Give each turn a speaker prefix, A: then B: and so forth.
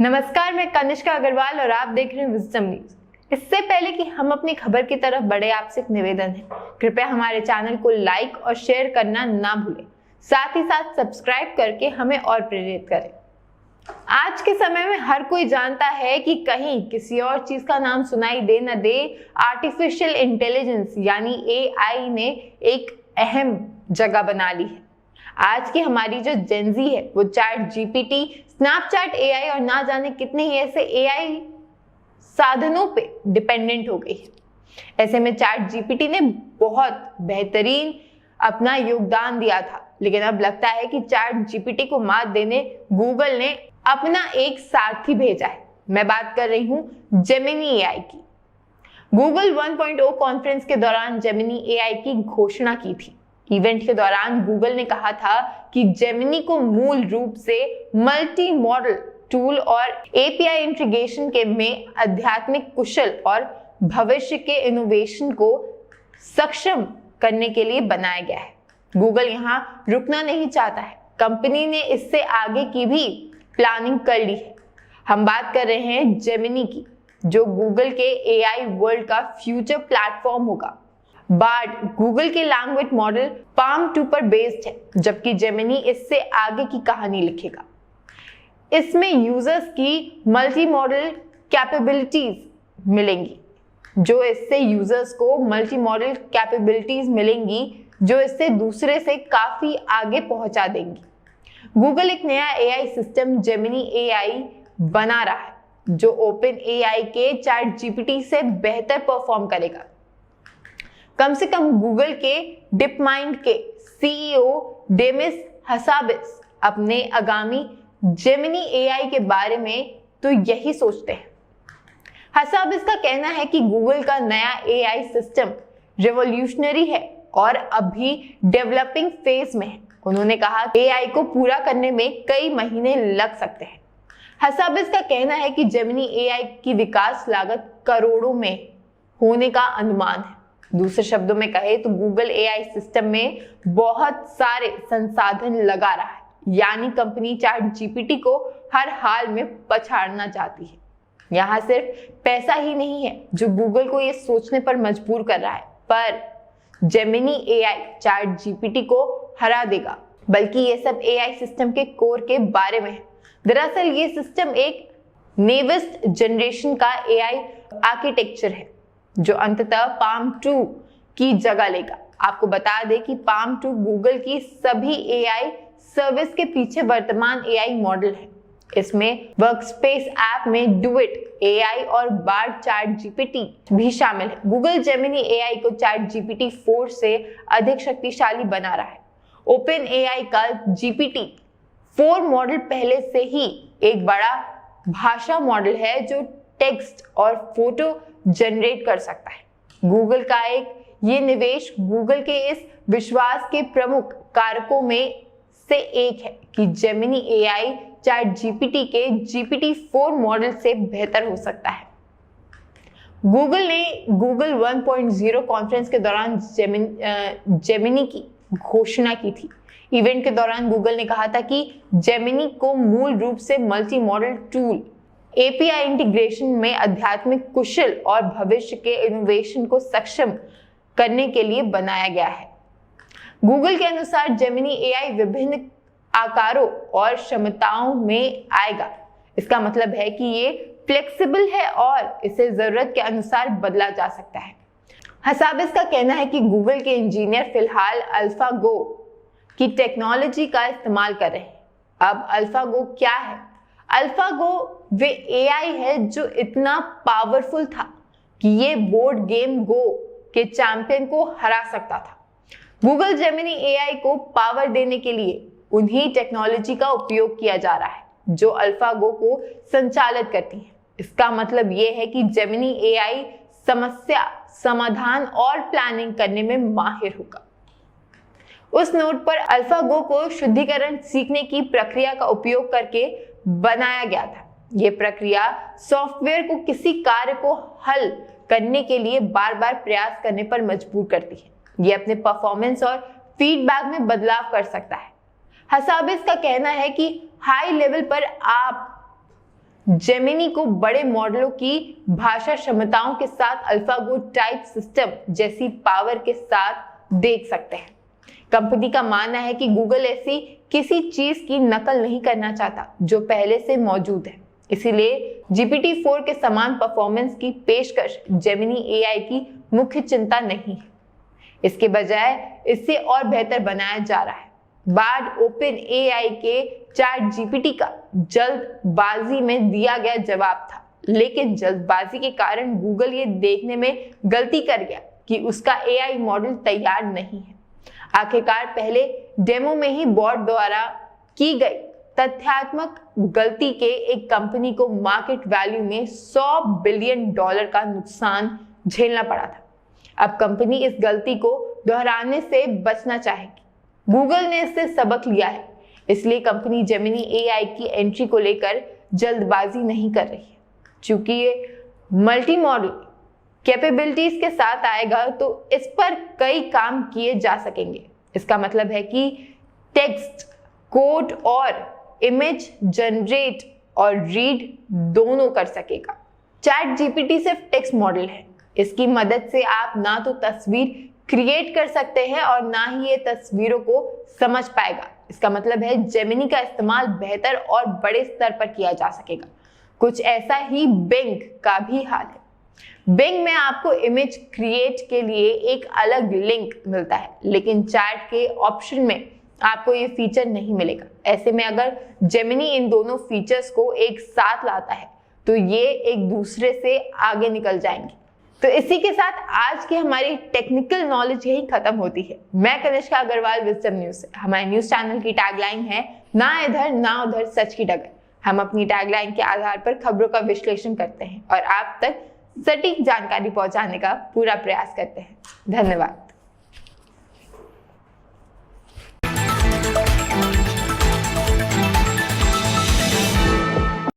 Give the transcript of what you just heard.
A: नमस्कार, मैं कनिष्का अग्रवाल और आप देख रहे हैं विजडम न्यूज। इससे पहले कि हम अपनी खबर की तरफ बढ़े, आपसे एक निवेदन है, कृपया हमारे चैनल को लाइक और शेयर करना ना भूलें। साथ ही साथ सब्सक्राइब करके हमें और प्रेरित करें। आज के समय में हर कोई जानता है कि कहीं किसी और चीज का नाम सुनाई दे न दे, आर्टिफिशियल इंटेलिजेंस यानी AI ने एक अहम जगह बना ली है। आज की हमारी जो जेनजी है वो चैट जीपीटी, स्नैपचैट AI और ना जाने कितने ही ऐसे AI साधनों पे डिपेंडेंट हो गई है। ऐसे में चैट जीपीटी ने बहुत बेहतरीन अपना योगदान दिया था, लेकिन अब लगता है कि चैट जीपीटी को मात देने गूगल ने अपना एक सारथी भेजा है। मैं बात कर रही हूं जेमिनी AI की। गूगल 1.0 कॉन्फ्रेंस के दौरान जेमिनी AI की घोषणा की थी। इवेंट के दौरान गूगल ने कहा था कि जेमिनी को मूल रूप से मल्टी मॉडल टूल और API इंटीग्रेशन के में आध्यात्मिक कुशल और भविष्य के इनोवेशन को सक्षम करने के लिए बनाया गया है। गूगल यहाँ रुकना नहीं चाहता है। कंपनी ने इससे आगे की भी प्लानिंग कर ली है। हम बात कर रहे हैं जेमिनी की, जो गूगल के AI वर्ल्ड का फ्यूचर प्लेटफॉर्म होगा। बार्ड गूगल के लैंग्वेज मॉडल पाम 2 पर बेस्ड है, जबकि जेमिनी इससे आगे की कहानी लिखेगा। इसमें यूजर्स की मल्टी मॉडल कैपेबिलिटीज मिलेंगी, जो इससे दूसरे से काफी आगे पहुंचा देंगी। गूगल एक नया AI सिस्टम जेमिनी AI बना रहा है, जो ओपन AI के चैट जीपीटी से बेहतर परफॉर्म करेगा। कम से कम गूगल के डिपमाइंड के CEO डेमिस हसाबिस अपने आगामी जेमिनी AI के बारे में तो यही सोचते हैं। हसाबिस का कहना है कि गूगल का नया AI सिस्टम रिवॉल्यूशनरी है और अभी डेवलपिंग फेज में है। उन्होंने कहा AI को पूरा करने में कई महीने लग सकते हैं। हसाबिस का कहना है कि जेमिनी AI की विकास लागत करोड़ों में होने का अनुमान है। दूसरे शब्दों में कहे तो गूगल AI सिस्टम में बहुत सारे संसाधन लगा रहा है, यानी कंपनी चैट जीपीटी को हर हाल में पछाड़ना चाहती है। यहाँ सिर्फ पैसा ही नहीं है जो गूगल को ये सोचने पर मजबूर कर रहा है, पर जेमिनी AI चैट जीपीटी को हरा देगा, बल्कि ये सब AI सिस्टम के कोर के बारे में है। दरअसल ये सिस्टम एक नेवेस्ट जनरेशन का AI आर्किटेक्चर है, जो अंततः पाम 2 की जगह लेगा। आपको बता दें कि पाम 2 गूगल की सभी AI सर्विस के पीछे वर्तमान AI मॉडल है। इसमें वर्कस्पेस ऐप में डुइट AI और बार्ड चैट जीपीटी भी शामिल है। गूगल जेमिनी AI को चैट जीपीटी 4 से अधिक शक्तिशाली बना रहा है। ओपन AI का GPT-4 मॉडल पहले से ही एक बड़ा भाषा मॉडल है, जो टेक्स्ट और फोटो जनरेट कर सकता है। गूगल का ये निवेश गूगल के इस विश्वास के प्रमुख कारकों में से एक है कि जेमिनी AI चैट जीपीटी के GPT-4 मॉडल से बेहतर हो सकता है। गूगल ने गूगल 1.0 कॉन्फ्रेंस के दौरान जेमिनी की घोषणा की थी। इवेंट के दौरान गूगल ने कहा था कि जेमिनी को मूल रूप से multi modal tool, API integration में आध्यात्मिक कुशल और भविष्य के इनोवेशन को सक्षम करने के लिए बनाया गया है। गूगल के अनुसार जेमिनी AI विभिन्न आकारों और क्षमताओं में आएगा। इसका मतलब है कि ये फ्लेक्सिबल है और इसे जरूरत के अनुसार बदला जा सकता है। हसाबिस का कहना है कि गूगल के इंजीनियर फिलहाल अल्फागो की टेक्नोलॉजी का इस्तेमाल कर रहे हैं। अब अल्फागो क्या है? अल्फागो वे AI है जो इतना पावरफुल था कि ये बोर्ड गेम गो के चैंपियन को हरा सकता था। गूगल जेमिनी AI को पावर देने के लिए उन्हीं टेक्नोलॉजी का उपयोग किया जा रहा है जो अल्फागो को संचालित करती है। इसका मतलब ये है कि जेमिनी AI समस्या समाधान और प्लानिंग करने में माहिर होगा। उस नोट पर अल्फागो को शुद्धिकरण सीखने की प्रक्रिया का उपयोग करके बनाया गया था। यह प्रक्रिया सॉफ्टवेयर को किसी कार्य को हल करने के लिए बार बार प्रयास करने पर मजबूर करती है। यह अपने परफॉर्मेंस और फीडबैक में बदलाव कर सकता है। हसाबिस का कहना है कि हाई लेवल पर आप जेमिनी को बड़े मॉडलों की भाषा क्षमताओं के साथ अल्फागो टाइप सिस्टम जैसी पावर के साथ देख सकते हैं। कंपनी का मानना है कि गूगल ऐसी किसी चीज की नकल नहीं करना चाहता जो पहले से मौजूद है, इसीलिए GPT-4 के समान परफॉर्मेंस की पेशकश जेमिनी AI की मुख्य चिंता नहीं है। इसके बजाय इसे और बेहतर बनाया जा रहा है। बाद ओपन AI के ChatGPT का जल्दबाजी में दिया गया जवाब था, लेकिन जल्दबाजी के कारण गूगल ये देखने में गलती कर गया कि उसका AI मॉडल तैयार नहीं है। आखिरकार पहले डेमो में ही बॉट द्वारा की गई तथ्यात्मक गलती के एक कंपनी को मार्केट वैल्यू में $100 बिलियन का नुकसान झेलना पड़ा था। अब कंपनी इस गलती को दोहराने से बचना चाहेगी। गूगल ने इससे सबक लिया है, इसलिए कंपनी जेमिनी AI की एंट्री को लेकर जल्दबाजी नहीं कर रही है। चूंकि ये मल्टी मॉडल कैपेबिलिटीज के साथ आएगा तो इस पर कई काम किए जा सकेंगे। इसका मतलब है कि टेक्स्ट, कोड और इमेज जनरेट और रीड दोनों कर सकेगा। ChatGPT सिर्फ टेक्स्ट मॉडल है। इसकी मदद से आप ना तो तस्वीर क्रिएट कर सकते हैं और ना ही ये तस्वीरों को समझ पाएगा। इसका मतलब है जेमिनी का इस्तेमाल बेहतर और बड़े स्तर पर किया जा सकेगा। कुछ ऐसा ही बिंग का भी हाल है। बिंग में आपको इमेज क्रिएट के लिए एक अलग लिंक मिलता है, लेकिन चैट के ऑप्शन में आपको ये फीचर नहीं मिलेगा। ऐसे में अगर जेमिनी इन दोनों फीचर्स को एक साथ लाता है तो ये एक दूसरे से आगे निकल जाएंगे। तो इसी के साथ आज की हमारी टेक्निकल नॉलेज यही खत्म होती है। मैं कनिष्का अग्रवाल, विजडम न्यूज से। हमारे न्यूज चैनल की टैगलाइन है ना इधर ना उधर, सच की डगर। हम अपनी टैगलाइन के आधार पर खबरों का विश्लेषण करते हैं और आप तक सटीक जानकारी पहुंचाने का पूरा प्रयास करते हैं। धन्यवाद।